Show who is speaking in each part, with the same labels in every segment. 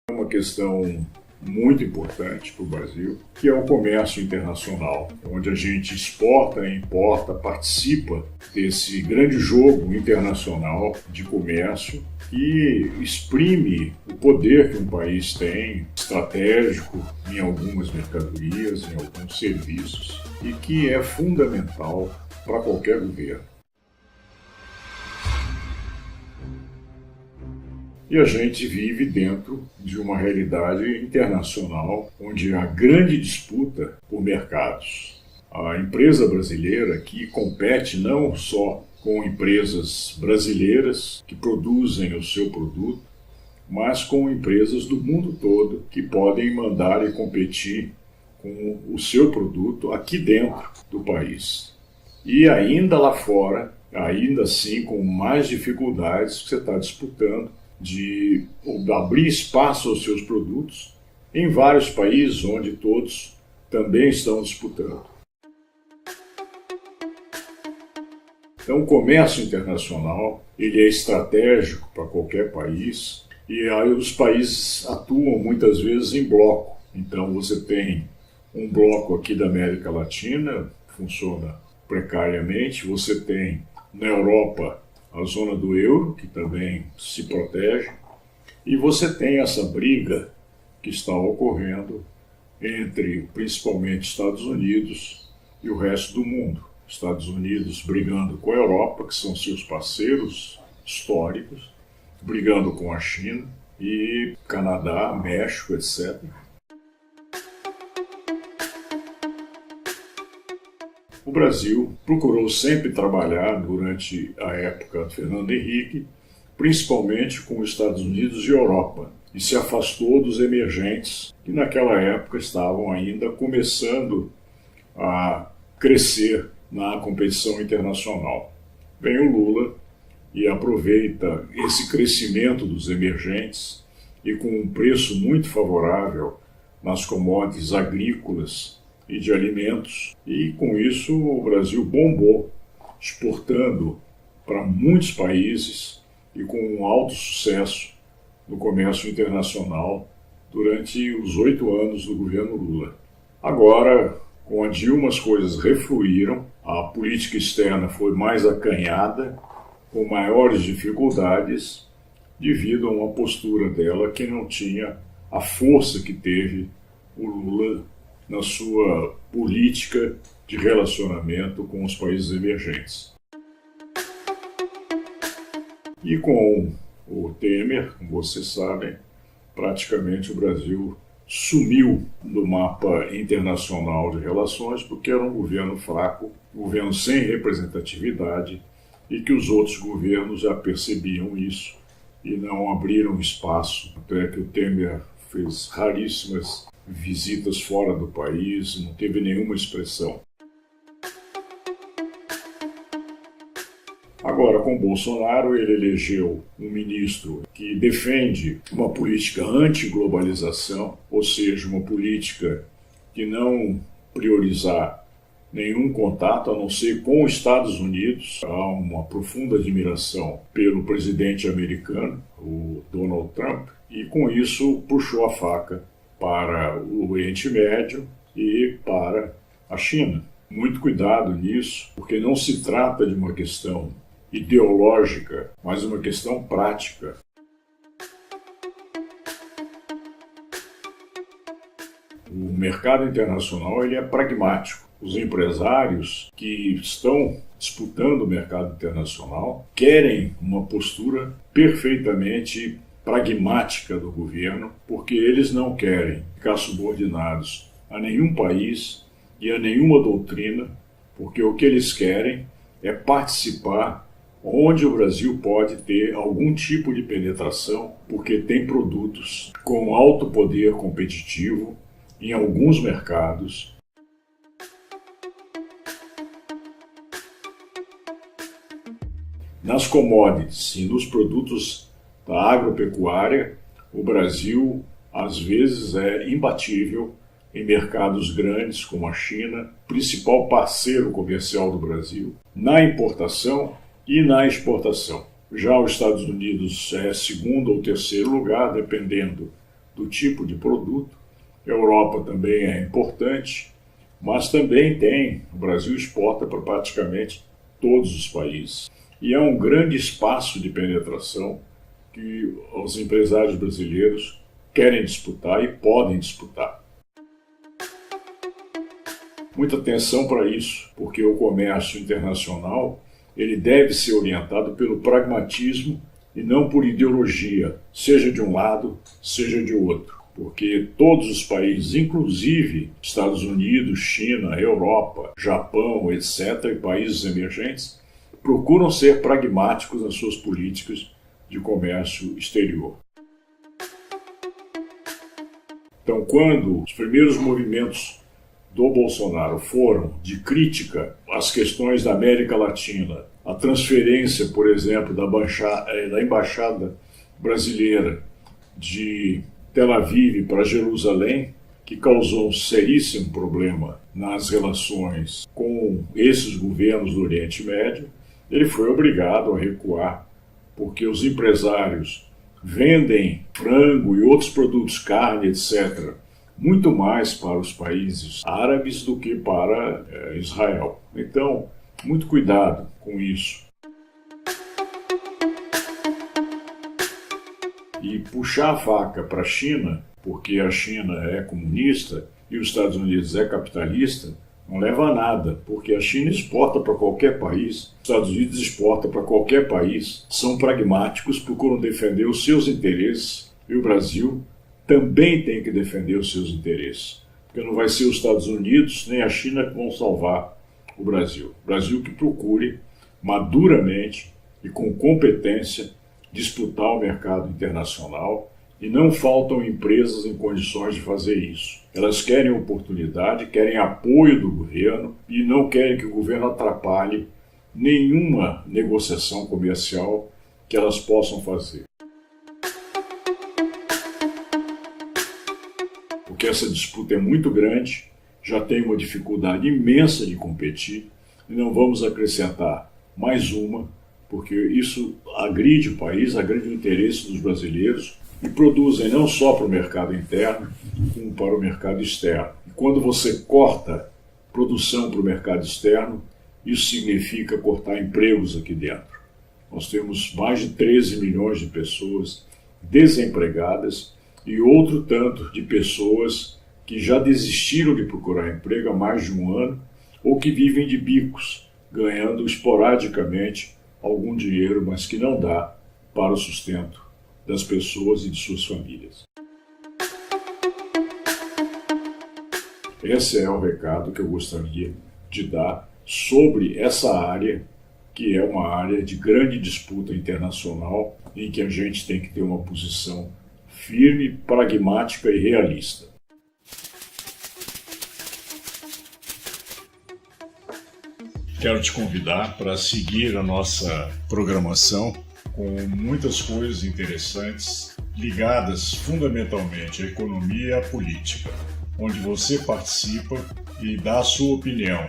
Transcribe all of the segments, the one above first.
Speaker 1: Uma questão muito importante para o Brasil, que é o comércio internacional, onde a gente exporta e importa, participa desse grande jogo internacional de comércio que exprime o poder que um país tem, estratégico, em algumas mercadorias, em alguns serviços, e que é fundamental para qualquer governo. E a gente vive dentro de uma realidade internacional onde há grande disputa por mercados. A empresa brasileira que compete não só com empresas brasileiras que produzem o seu produto, mas com empresas do mundo todo que podem mandar e competir com o seu produto aqui dentro do país. E ainda lá fora, ainda assim com mais dificuldades, você está disputando de abrir espaço aos seus produtos em vários países onde todos também estão disputando. Então, o comércio internacional ele é estratégico para qualquer país e aí os países atuam muitas vezes em bloco. Então, você tem um bloco aqui da América Latina, funciona precariamente, você tem na Europa a zona do euro, que também se protege, e você tem essa briga que está ocorrendo entre, principalmente, Estados Unidos e o resto do mundo. Estados Unidos brigando com a Europa, que são seus parceiros históricos, brigando com a China e Canadá, México, etc. O Brasil procurou sempre trabalhar durante a época de Fernando Henrique, principalmente com os Estados Unidos e Europa, e se afastou dos emergentes que naquela época estavam ainda começando a crescer na competição internacional. Vem o Lula e aproveita esse crescimento dos emergentes e com um preço muito favorável nas commodities agrícolas e de alimentos, e com isso o Brasil bombou, exportando para muitos países e com um alto sucesso no comércio internacional durante os 8 anos do governo Lula. Agora, com a Dilma as coisas refluíram, a política externa foi mais acanhada, com maiores dificuldades, devido a uma postura dela que não tinha a força que teve o Lula na sua política de relacionamento com os países emergentes. E com o Temer, como vocês sabem, praticamente o Brasil sumiu do mapa internacional de relações porque era um governo fraco, um governo sem representatividade e que os outros governos já percebiam isso e não abriram espaço. Até que o Temer fez raríssimas visitas fora do país, não teve nenhuma expressão. Agora, com Bolsonaro, ele elegeu um ministro que defende uma política anti-globalização, ou seja, uma política de não priorizar nenhum contato, a não ser com os Estados Unidos. Há uma profunda admiração pelo presidente americano, o Donald Trump, e com isso puxou a faca para o Oriente Médio e para a China. Muito cuidado nisso, porque não se trata de uma questão ideológica, mas uma questão prática. O mercado internacional ele é pragmático. Os empresários que estão disputando o mercado internacional querem uma postura perfeitamente pragmática do governo, porque eles não querem ficar subordinados a nenhum país e a nenhuma doutrina, porque o que eles querem é participar onde o Brasil pode ter algum tipo de penetração, porque tem produtos com alto poder competitivo em alguns mercados. Nas commodities e nos produtos da agropecuária, o Brasil às vezes é imbatível em mercados grandes como a China, principal parceiro comercial do Brasil, na importação e na exportação. Já os Estados Unidos é segundo ou terceiro lugar, dependendo do tipo de produto. A Europa também é importante, mas também o Brasil exporta para praticamente todos os países. E é um grande espaço de penetração que os empresários brasileiros querem disputar e podem disputar. Muita atenção para isso, porque o comércio internacional ele deve ser orientado pelo pragmatismo e não por ideologia, seja de um lado, seja de outro. Porque todos os países, inclusive Estados Unidos, China, Europa, Japão, etc., e países emergentes, procuram ser pragmáticos nas suas políticas de comércio exterior. Então, quando os primeiros movimentos do Bolsonaro foram de crítica às questões da América Latina, a transferência, por exemplo, da embaixada brasileira de Tel Aviv para Jerusalém, que causou um seríssimo problema nas relações com esses governos do Oriente Médio, ele foi obrigado a recuar, porque os empresários vendem frango e outros produtos, carne, etc., muito mais para os países árabes do que para Israel. Então, muito cuidado com isso. E puxar a faca para a China, porque a China é comunista e os Estados Unidos é capitalista, não leva a nada, porque a China exporta para qualquer país, os Estados Unidos exporta para qualquer país, são pragmáticos, procuram defender os seus interesses, e o Brasil também tem que defender os seus interesses, porque não vai ser os Estados Unidos nem a China que vão salvar o Brasil. O Brasil que procure maduramente e com competência disputar o mercado internacional, e não faltam empresas em condições de fazer isso. Elas querem oportunidade, querem apoio do governo e não querem que o governo atrapalhe nenhuma negociação comercial que elas possam fazer. Porque essa disputa é muito grande, já tem uma dificuldade imensa de competir, e não vamos acrescentar mais uma, porque isso agride o país, agride o interesse dos brasileiros, e produzem não só para o mercado interno, como para o mercado externo. E quando você corta produção para o mercado externo, isso significa cortar empregos aqui dentro. Nós temos mais de 13 milhões de pessoas desempregadas e outro tanto de pessoas que já desistiram de procurar emprego há mais de um ano ou que vivem de bicos, ganhando esporadicamente algum dinheiro, mas que não dá para o sustento das pessoas e de suas famílias. Esse é o recado que eu gostaria de dar sobre essa área, que é uma área de grande disputa internacional, em que a gente tem que ter uma posição firme, pragmática e realista. Quero te convidar para seguir a nossa programação com muitas coisas interessantes ligadas fundamentalmente à economia e à política, onde você participa e dá a sua opinião.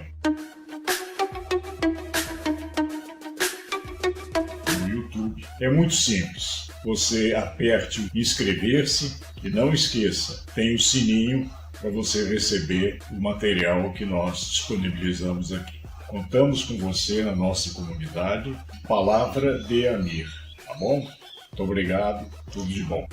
Speaker 1: No YouTube é muito simples. Você aperte o inscrever-se e não esqueça, tem o sininho para você receber o material que nós disponibilizamos aqui. Contamos com você na nossa comunidade. Palavra de Amir, tá bom? Muito obrigado, tudo de bom.